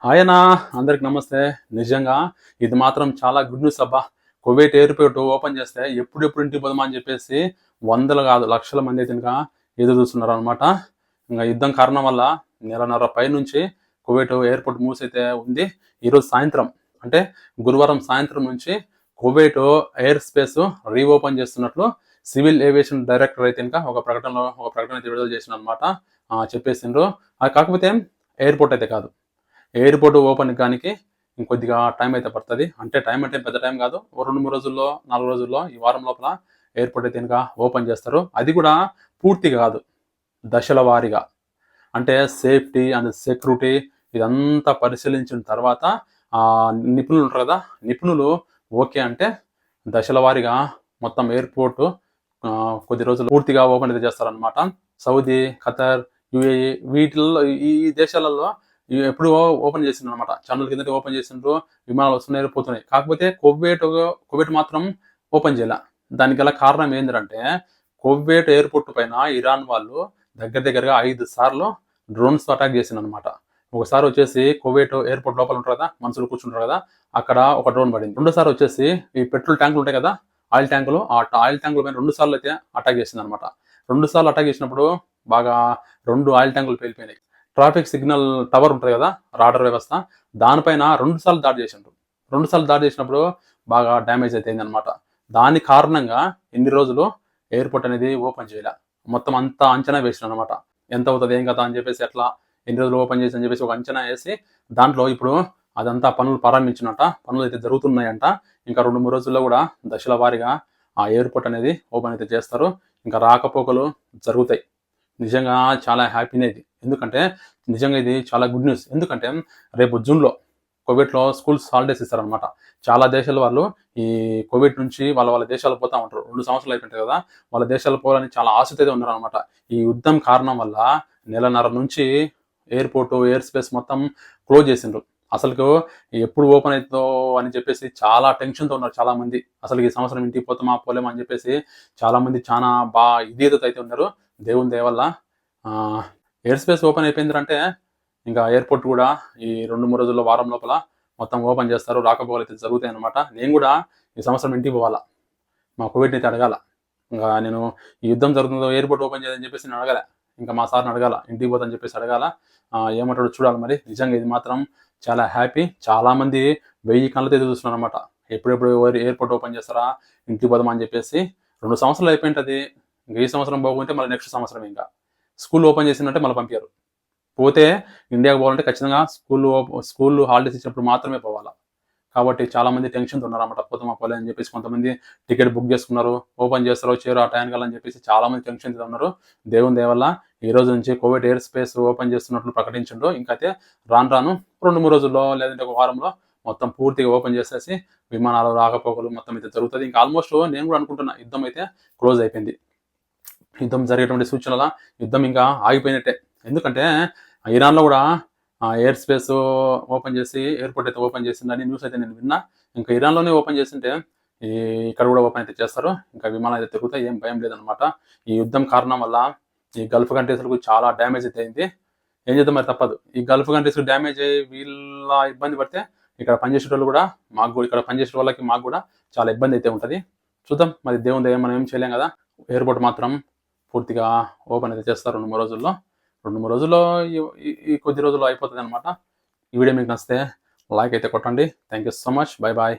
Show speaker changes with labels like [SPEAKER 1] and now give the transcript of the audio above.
[SPEAKER 1] ఆయన అందరికి నమస్తే. నిజంగా ఇది మాత్రం చాలా గుడ్ న్యూస్ అబ్బా! కువైట్ ఎయిర్‌పోర్ట్ ఓపెన్ చేస్తే ఎప్పుడెప్పుడు ఇంటికి పోదామా అని చెప్పేసి వందలు కాదు లక్షల మంది అయితే ఇంకా ఎదురు చూస్తున్నారనమాట. ఇంక యుద్ధం కారణం వల్ల నెలన్నర పైనుంచి కువైట్ ఎయిర్‌పోర్ట్ మూసైతే ఉంది. ఈరోజు సాయంత్రం అంటే గురువారం సాయంత్రం నుంచి కువైట్ ఎయిర్ స్పేస్ రీఓపెన్ చేస్తున్నట్లు సివిల్ ఏవియేషన్ డైరెక్టర్ అయితే ఇంకా ఒక ప్రకటన అయితే విడుదల చేసిండనమాట. చెప్పేసిండ్రు. అది కాకపోతే ఎయిర్‌పోర్ట్ అయితే కాదు. ఎయిర్‌పోర్ట్ ఓపెన్ కానికి ఇంకొద్దిగా టైం అయితే పడుతుంది. అంటే టైం అంటే పెద్ద టైం కాదు. ఓ 2, 3 రోజుల్లో, 4 రోజుల్లో ఈ వారం లోపల ఎయిర్‌పోర్ట్ అయితే ఇంకా ఓపెన్ చేస్తారు. అది కూడా పూర్తిగా కాదు. దశల వారీగా. అంటే సేఫ్టీ అండ్ సెక్యూరిటీ ఇదంతా పరిశీలించిన తర్వాత నిపుణులు ఉంటారు కదా! నిపుణులు ఓకే అంటే దశల వారీగా మొత్తం ఎయిర్‌పోర్ట్ కొద్ది రోజులు పూర్తిగా ఓపెన్ అయితే చేస్తారనమాట. సౌదీ, ఖతర్, యూఏఈ వీటిల్లో ఈ దేశాలలో ఎప్పుడు ఓపెన్ చేసిండ్రనమాట. ఛానల్ కిందట ఓపెన్ చేసిండ్రు. విమానాలు వస్తున్నాయి, పోతున్నాయి. కాకపోతే కువైట్ మాత్రం ఓపెన్ చేయలే. దానికి గల కారణం ఏంటంటే కువైట్ ఎయిర్‌పోర్ట్ పైన ఇరాన్ వాళ్ళు దగ్గరగా 5 సార్లు డ్రోన్స్‌తో అటాక్ చేసిందనమాట. ఒకసారి వచ్చేసి కువైట్ ఎయిర్‌పోర్ట్ లోపల ఉంటారు కదా! మనుషులు కూర్చుంటారు కదా! అక్కడ ఒక డ్రోన్ పడింది. రెండోసారి వచ్చేసి ఈ పెట్రోల్ ట్యాంకులు ఉంటాయి కదా! ఆయిల్ ట్యాంకులు. ఆ ఆయిల్ ట్యాంకుల పైన 2 సార్లు అయితే అటాక్ చేసిందనమాట. 2 సార్లు అటాక్ చేసినప్పుడు బాగా 2 ఆయిల్ ట్యాంకులు పేలిపోయినాయి. ట్రాఫిక్ సిగ్నల్ టవర్ ఉంటుంది కదా! రాడార్ వ్యవస్థ. దానిపైన 2 సార్లు దాడి చేసిండ్రు. 2 సార్లు దాడి చేసినప్పుడు బాగా డ్యామేజ్ అయితే అయిందనమాట. దాని కారణంగా ఇన్ని రోజులు ఎయిర్‌పోర్ట్ అనేది ఓపెన్ చేయలే. మొత్తం అంతా అంచనా వేసిండ్రనమాట. ఎంత అవుతది, ఏం కథ అని చెప్పేసి ఎట్లా, ఎన్ని రోజులు ఓపెన్ చేసి అని చెప్పేసి ఒక అంచనా ఏసి దాంట్లో ఇప్పుడు అదంతా పనులు ప్రారంభించినట. పనులైతే జరుగుతున్నాయంట. ఇంకా 2, 3 రోజుల్లో కూడా దశల వారీగా ఆ ఎయిర్‌పోర్ట్ అనేది ఓపెన్ అయితే చేస్తారు. ఇంకా రాకపోకలు జరుగుతాయి. నిజంగా చాలా హ్యాపీనే ఇది. ఎందుకంటే నిజంగా ఇది చాలా గుడ్ న్యూస్. ఎందుకంటే రేపు జూన్‌లో కువైట్‌లో స్కూల్స్ హాలిడేస్ ఇస్తారనమాట. చాలా దేశాల వాళ్ళు ఈ కువైట్ నుంచి వాళ్ళ దేశాలకు పోతా ఉంటారు. 2 సంవత్సరాలు అయిపోయింటాయి కదా! వాళ్ళ దేశాలకు పోవాలని చాలా ఆసక్తితో ఉన్నారనమాట. ఈ యుద్ధం కారణం వల్ల నెలన్నర నుంచి ఎయిర్‌పోర్ట్, ఎయిర్ స్పేస్ మొత్తం క్లోజ్ చేసిండ్రు. అసలుకు ఎప్పుడు ఓపెన్ అయిద్దో అని చెప్పేసి చాలా టెన్షన్‌తో ఉన్నారు చాలామంది. అసలు ఈ సంవత్సరం ఇంటికి పోతామా, పోలేమా అని చెప్పేసి చాలామంది చానా ఇదితో అయితే ఉన్నారు. దేవుని దయ వల్ల ఎయిర్ స్పేస్ ఓపెన్ అయిపోయిందంటే ఇంకా ఎయిర్‌పోర్ట్ కూడా ఈ 2, 3 రోజుల్లో వారం లోపల మొత్తం ఓపెన్ చేస్తారు. రాకపోకలు అయితే జరుగుతాయన్నమాట. నేను కూడా ఈ సంవత్సరం ఇంటికి పోవాలా. మా కువైట్‌ని అయితే అడగాల. ఇంకా నేను ఈ యుద్ధం జరుగుతుందో ఎయిర్‌పోర్ట్ ఓపెన్ చేయని చెప్పేసి నేను అడగాల. ఇంకా మా సార్‌ని అడగాల. ఇంటికి పోతా అని చెప్పేసి అడగాల. ఏమంటాడో చూడాలి మరి. నిజంగా ఇది మాత్రం చాలా హ్యాపీ. చాలామంది 1000 కళ్ళతో ఎదురు చూస్తున్నారనమాట. ఎప్పుడెప్పుడు ఎయిర్‌పోర్ట్ ఓపెన్ చేస్తారా? ఇంటికి పోదామా అని చెప్పేసి. 2 సంవత్సరాలు అయిపోయింటది. ఇంక ఈ సంవత్సరం పోకుంటే మళ్ళీ నెక్స్ట్ సంవత్సరం ఇంకా. స్కూల్ ఓపెన్ చేసిందంటే మళ్ళీ పంపియరు. పోతే ఇండియాకి పోవాలంటే ఖచ్చితంగా స్కూల్ హాలిడేస్ ఇచ్చినప్పుడు మాత్రమే పోవాలా. కాబట్టి చాలామంది టెన్షన్‌తో ఉన్నారన్నమాట. పోతామా, పోలే అని చెప్పేసి కొంతమంది టికెట్ బుక్ చేసుకున్నారు. ఓపెన్ చేస్తారో చేయరో ఆ టైంకల్లా అని చెప్పేసి చాలామంది టెన్షన్‌తో ఉన్నారు. దేవుని దయ వల్ల ఈ రోజు నుంచి కువైట్ ఎయిర్ స్పేస్ ఓపెన్ చేస్తున్నట్లు ప్రకటించిండ్రు. ఇంకైతే రాను 2, 3 రోజుల్లో లేదంటే ఒక వారంలో మొత్తం పూర్తిగా ఓపెన్ చేసేసి విమానాలు రాకపోకలు మొత్తం అయితే జరుగుతది. ఇంకా ఆల్మోస్ట్ నేను కూడా అనుకుంటున్నా యుద్ధం అయితే క్లోజ్ అయిపోయింది. యుద్ధం జరిగేటువంటి సూచనల యుద్ధం ఇంకా ఆగిపోయినట్టే. ఎందుకంటే ఇరాన్‌లో కూడా ఎయిర్ స్పేస్ ఓపెన్ చేసి ఎయిర్‌పోర్ట్ అయితే ఓపెన్ చేసిందని న్యూస్ అయితే నేను విన్నా. ఇంకా ఇరాన్‌లోనే ఓపెన్ చేసుంటే ఈ ఇక్కడ కూడా ఓపెన్ అయితే చేస్తారు. ఇంకా విమానాలు అయితే తిరుగుతాయి. ఏం భయం లేదనమాట. ఈ యుద్ధం కారణం వల్ల ఈ గల్ఫ్ కంట్రీస్‌లకు చాలా డ్యామేజ్ అయితే అయింది. ఏం చేద్దాం మరి తప్పదు. ఈ గల్ఫ్ కంట్రీస్‌కి డ్యామేజ్ అయ్యి వీళ్ళ ఇబ్బంది పడితే ఇక్కడ పనిచేసేటోళ్ళు కూడా ఇక్కడ పనిచేసే వాళ్ళకి మాకు కూడా చాలా ఇబ్బంది అయితే ఉంటది. చూద్దాం మరి దేవుని దయ మనం ఏం చేయలేం కదా! ఎయిర్‌పోర్ట్ మాత్రం పూర్తిగా ఓపెన్ అయితే చేస్తారు 2, 3 రోజుల్లో. 2, 3 రోజుల్లో ఈ కొద్ది రోజుల్లో అయిపోతదనమాట. ఈ వీడియో మీకు నచ్చితే లైక్ అయితే కొట్టండి. Thank you so much. Bye bye.